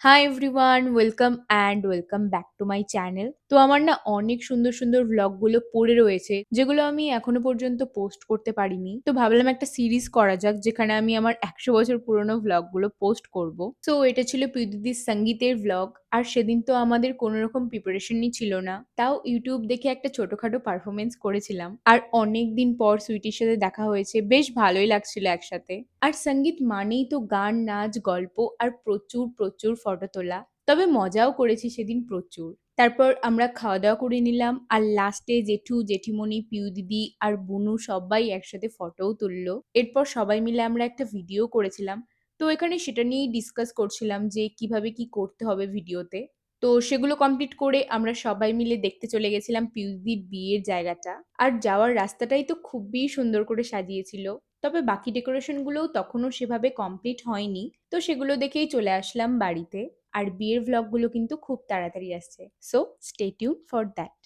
Hi everyone, welcome back to my channel. তো আমার না অনেক সুন্দর সুন্দর ভ্লগগুলো পড়ে রয়েছে যেগুলো আমি এখনো পর্যন্ত পোস্ট করতে পারিনি। তো ভাবলাম একটা সিরিজ করা যাক যেখানে আমি আমার ১০০ বছর পুরনো ভ্লগগুলো পোস্ট করব। সো এটা ছিল প্রীতিদির সঙ্গীতের ভ্লগ। আর সেদিন তো আমাদের কোনো রকম প্রিপারেশনই ছিল না, তাও ইউটিউব দেখে একটা ছোটখাটো পারফরমেন্স করেছিলাম। আর অনেক দিন পর সুইটির সাথে দেখা হয়েছে, বেশ ভালোই লাগছিল একসাথে। আর সঙ্গীত মানেই তো গান, নাচ, গল্প আর প্রচুর প্রচুর ফটো তোলা। তবে মজাও করেছি সেদিন প্রচুর। তারপর আমরা খাওয়া দাওয়া করে নিলাম আর লাস্টে জেঠু, জেঠিমণি, পিউ দিদি আর বুনু সবাই একসাথে ফটোও তুললো। এরপর সবাই মিলে আমরা একটা ভিডিও করেছিলাম। তো এখানে সেটা নিয়েই ডিসকাস করছিলাম যে কিভাবে কি করতে হবে ভিডিওতে। তো সেগুলো কমপ্লিট করে আমরা সবাই মিলে দেখতে চলে গেছিলাম পিউ দিদির বিয়ের জায়গাটা। আর যাওয়ার রাস্তাটাই তো খুবই সুন্দর করে সাজিয়েছিল। তবে বাকি ডেকোরেশনগুলোও তখনও সেভাবে কমপ্লিট হয়নি। তো সেগুলো দেখেই চলে আসলাম বাড়িতে। আর বিয়ের ভ্লগগুলো কিন্তু খুব তাড়াতাড়ি আসছে। So stay tune for that.